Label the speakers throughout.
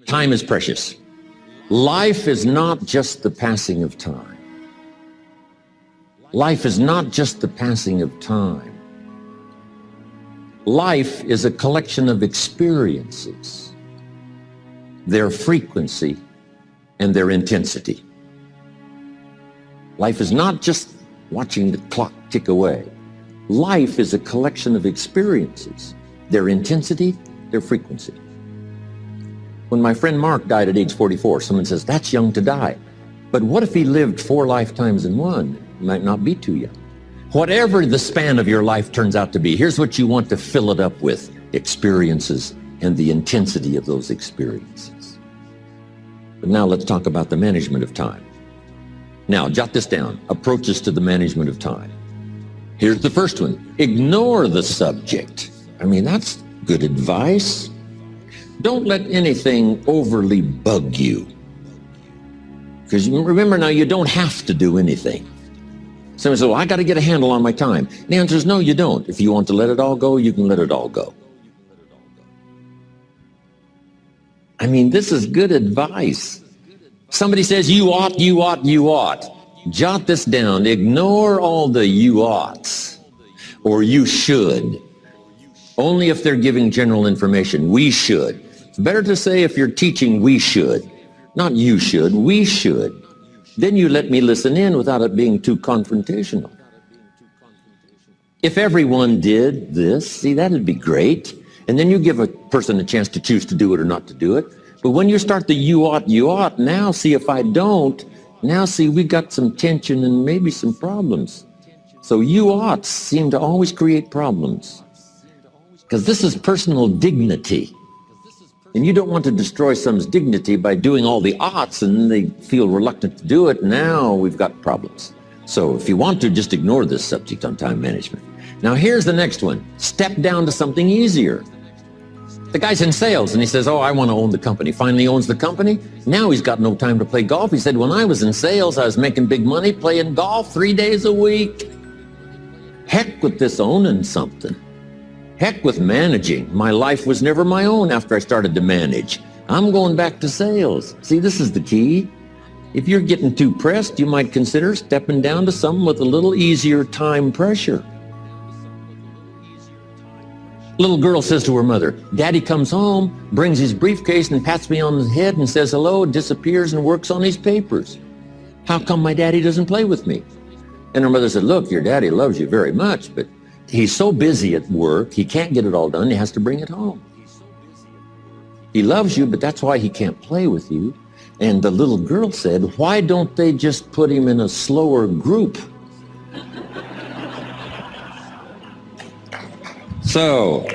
Speaker 1: Time is precious. Life is not just the passing of time. Life is not just the passing of time. Life is a collection of experiences, their frequency and their intensity. Life is not just watching the clock tick away. Life is a collection of experiences, their intensity, their frequency. When my friend Mark died at age 44, someone says, that's young to die. But what if he lived 4 lifetimes in one? He might not be too young. Whatever the span of your life turns out to be, here's what you want to fill it up with: experiences and the intensity of those experiences. But now let's talk about the management of time. Now, jot this down: approaches to the management of time. Here's the first one: ignore the subject. I mean, that's good advice. Don't let anything overly bug you. Because remember now, you don't have to do anything. Someone says, well, I got to get a handle on my time. The answer is no, you don't. If you want to let it all go, you can let it all go. I mean, this is good advice. Somebody says, you ought, you ought, you ought. Jot this down. Ignore all the you oughts or you should. Only if they're giving general information. We should. It's better to say, if you're teaching, we should. Not you should, we should. Then you let me listen in without it being too confrontational. If everyone did this, see, that'd be great. And then you give a person a chance to choose to do it or not to do it. But when you start the you ought, now see, if I don't, now see, we got some tension and maybe some problems. So you oughts seem to always create problems. Because this is personal dignity. And you don't want to destroy someone's dignity by doing all the oughts and then they feel reluctant to do it. Now we've got problems. So if you want to, just ignore this subject on time management. Now here's the next one. Step down to something easier. The guy's in sales and he says, oh, I want to own the company. Finally owns the company. Now he's got no time to play golf. He said, when I was in sales, I was making big money playing golf 3 days a week. Heck with this owning something. Heck with managing. My life was never my own after I started to manage. I'm going back to sales. See, this is the key. If you're getting too pressed, you might consider stepping down to something with a little easier time pressure. Little girl says to her mother, Daddy comes home, brings his briefcase and pats me on the head and says hello, disappears and works on his papers. How come my daddy doesn't play with me? And her mother said, look, your daddy loves you very much, but he's so busy at work, he can't get it all done, he has to bring it home. He loves you, but that's why he can't play with you. And the little girl said, why don't they just put him in a slower group? So,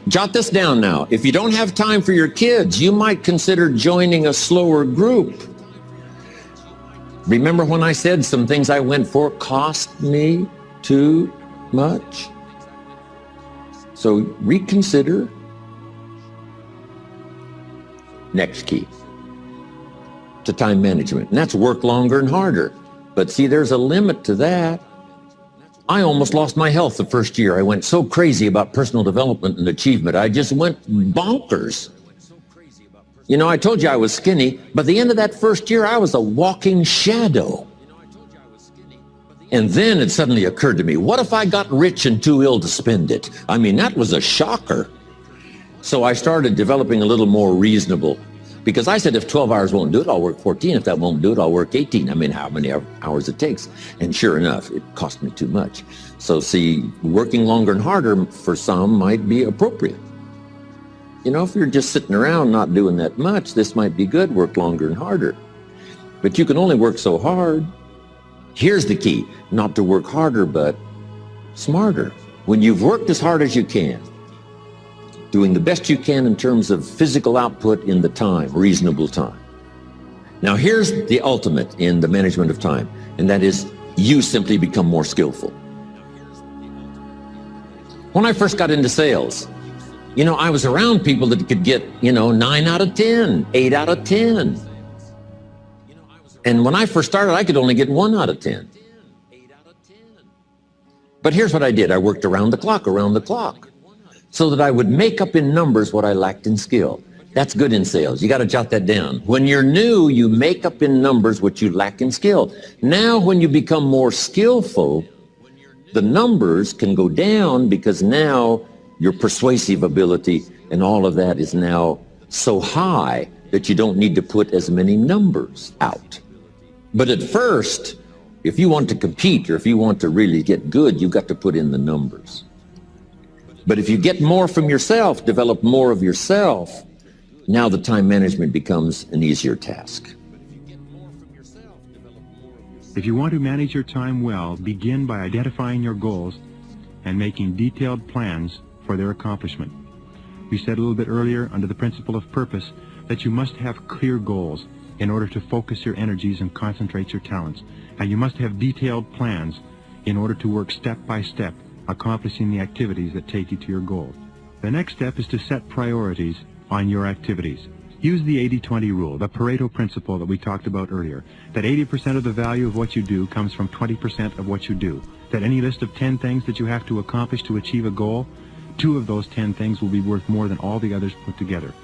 Speaker 1: jot this down now. If you don't have time for your kids, you might consider joining a slower group. Remember when I said some things I went for cost me too much? So reconsider. Next key to time management, and that's work longer and harder. But see, there's a limit to that. I almost lost my health the first year. I went so crazy about personal development and achievement. I just went bonkers. You know, I told you I was skinny. By the end of that first year, I was a walking shadow. And then it suddenly occurred to me, what if I got rich and too ill to spend it? I mean, that was a shocker. So I started developing a little more reasonable, because I said, if 12 hours won't do it, I'll work 14. If that won't do it, I'll work 18. I mean, how many hours it takes. And sure enough, it cost me too much. So see, working longer and harder for some might be appropriate. You know, if you're just sitting around not doing that much, this might be good, work longer and harder. But you can only work so hard. Here's the key, not to work harder, but smarter. When you've worked as hard as you can, doing the best you can in terms of physical output in the time, reasonable time. Now here's the ultimate in the management of time, and that is you simply become more skillful. When I first got into sales, you know, I was around people that could get, 9 out of 10, 8 out of 10. And when I first started, I could only get 1 out of 10. But here's what I did. I worked around the clock, so that I would make up in numbers what I lacked in skill. That's good in sales. You got to jot that down. When you're new, you make up in numbers what you lack in skill. Now, when you become more skillful, the numbers can go down because now your persuasive ability and all of that is now so high that you don't need to put as many numbers out. But at first, if you want to compete or if you want to really get good, you've got to put in the numbers. But if you get more from yourself, develop more of yourself, now the time management becomes an easier task.
Speaker 2: If you want to manage your time well, begin by identifying your goals and making detailed plans for their accomplishment. We said a little bit earlier, under the principle of purpose, that you must have clear goals in order to focus your energies and concentrate your talents. And you must have detailed plans in order to work step by step, accomplishing the activities that take you to your goal. The next step is to set priorities on your activities. Use the 80-20 rule, the Pareto principle that we talked about earlier, that 80% of the value of what you do comes from 20% of what you do. That any list of 10 things that you have to accomplish to achieve a goal, 2 of those 10 things will be worth more than all the others put together.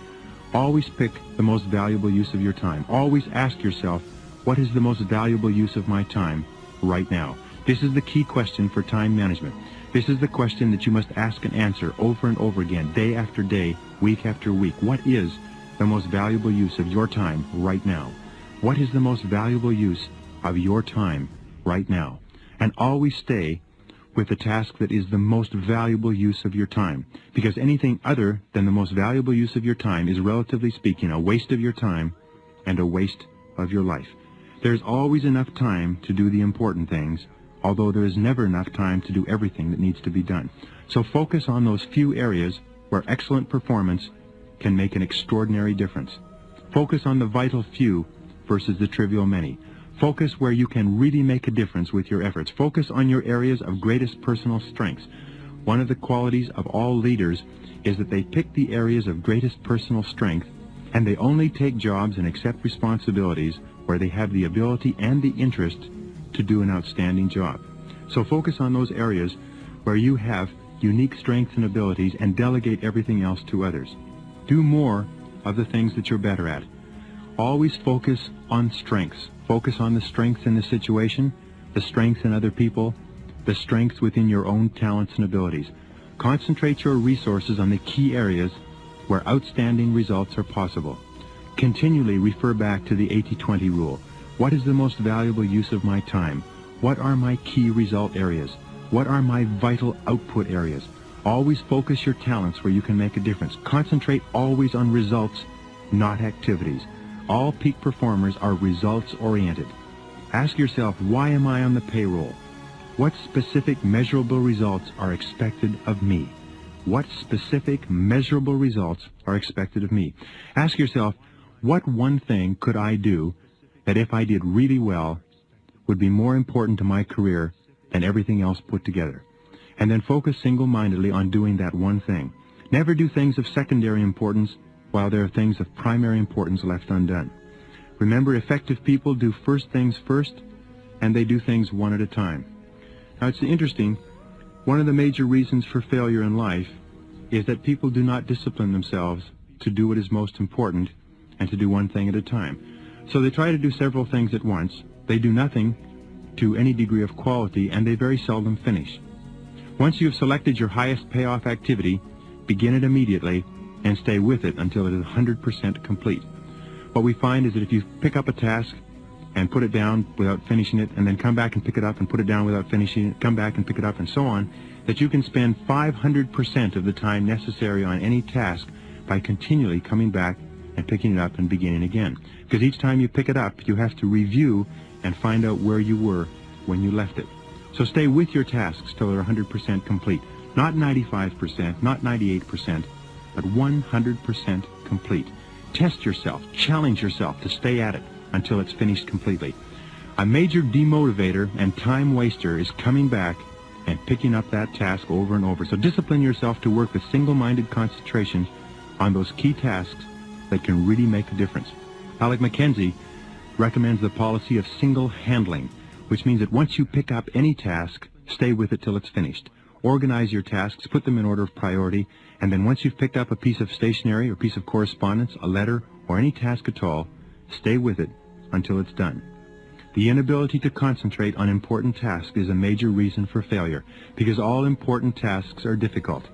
Speaker 2: Always pick the most valuable use of your time. Always ask yourself, what is the most valuable use of my time right now? This is the key question for time management. This is the question that you must ask and answer over and over again, day after day, week after week. What is the most valuable use of your time right now? What is the most valuable use of your time right now? And always stay with the task that is the most valuable use of your time, because anything other than the most valuable use of your time is, relatively speaking, a waste of your time and a waste of your life. There's always enough time to do the important things, although there is never enough time to do everything that needs to be done. So focus on those few areas where excellent performance can make an extraordinary difference. Focus on the vital few versus the trivial many. Focus where you can really make a difference with your efforts. Focus on your areas of greatest personal strengths. One of the qualities of all leaders is that they pick the areas of greatest personal strength, and they only take jobs and accept responsibilities where they have the ability and the interest to do an outstanding job. So focus on those areas where you have unique strengths and abilities and delegate everything else to others. Do more of the things that you're better at. Always focus on strengths. Focus on the strengths in the situation, the strengths in other people, the strengths within your own talents and abilities. Concentrate your resources on the key areas where outstanding results are possible. Continually refer back to the 80-20 rule. What is the most valuable use of my time? What are my key result areas? What are my vital output areas? Always focus your talents where you can make a difference. Concentrate always on results, not activities. All peak performers are results-oriented. Ask yourself, why am I on the payroll? What specific measurable results are expected of me? What specific measurable results are expected of me? Ask yourself, what one thing could I do that if I did really well would be more important to my career than everything else put together? And then focus single-mindedly on doing that one thing. Never do things of secondary importance while there are things of primary importance left undone. Remember, effective people do first things first, and they do things one at a time. Now, it's interesting, one of the major reasons for failure in life is that people do not discipline themselves to do what is most important and to do one thing at a time. So they try to do several things at once. They do nothing to any degree of quality, and they very seldom finish. Once you have selected your highest payoff activity, begin it immediately and stay with it until it is 100% complete. What we find is that if you pick up a task and put it down without finishing it, and then come back and pick it up and put it down without finishing it, come back and pick it up, and so on, that you can spend 500% of the time necessary on any task by continually coming back and picking it up and beginning again. Because each time you pick it up, you have to review and find out where you were when you left it. So stay with your tasks till they're 100% complete. Not 95%, not 98%, but 100% complete. Test yourself, challenge yourself to stay at it until it's finished completely. A major demotivator and time waster is coming back and picking up that task over and over. So discipline yourself to work with single-minded concentration on those key tasks that can really make a difference. Alec McKenzie recommends the policy of single handling, which means that once you pick up any task, stay with it till it's finished. Organize your tasks, put them in order of priority, and then once you've picked up a piece of stationery or piece of correspondence, a letter, or any task at all, stay with it until it's done. The inability to concentrate on important tasks is a major reason for failure, because all important tasks are difficult,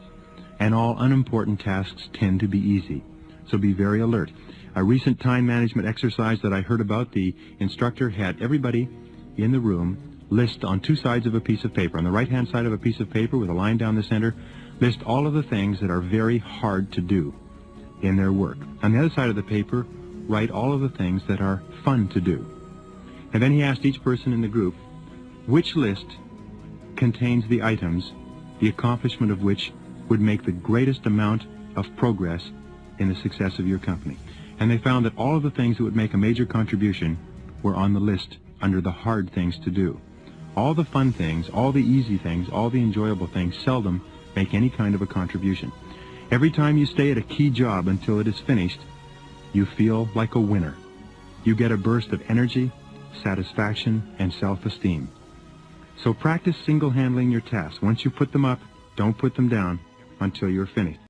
Speaker 2: and all unimportant tasks tend to be easy. So be very alert. A recent time management exercise that I heard about, the instructor had everybody in the room list on two sides of a piece of paper. On the right-hand side of a piece of paper with a line down the center, list all of the things that are very hard to do in their work. On the other side of the paper, write all of the things that are fun to do. And then he asked each person in the group, which list contains the items, the accomplishment of which would make the greatest amount of progress in the success of your company. And they found that all of the things that would make a major contribution were on the list under the hard things to do. All the fun things, all the easy things, all the enjoyable things seldom make any kind of a contribution. Every time you stay at a key job until it is finished, you feel like a winner. You get a burst of energy, satisfaction, and self-esteem. So practice single-handling your tasks. Once you put them up, don't put them down until you're finished.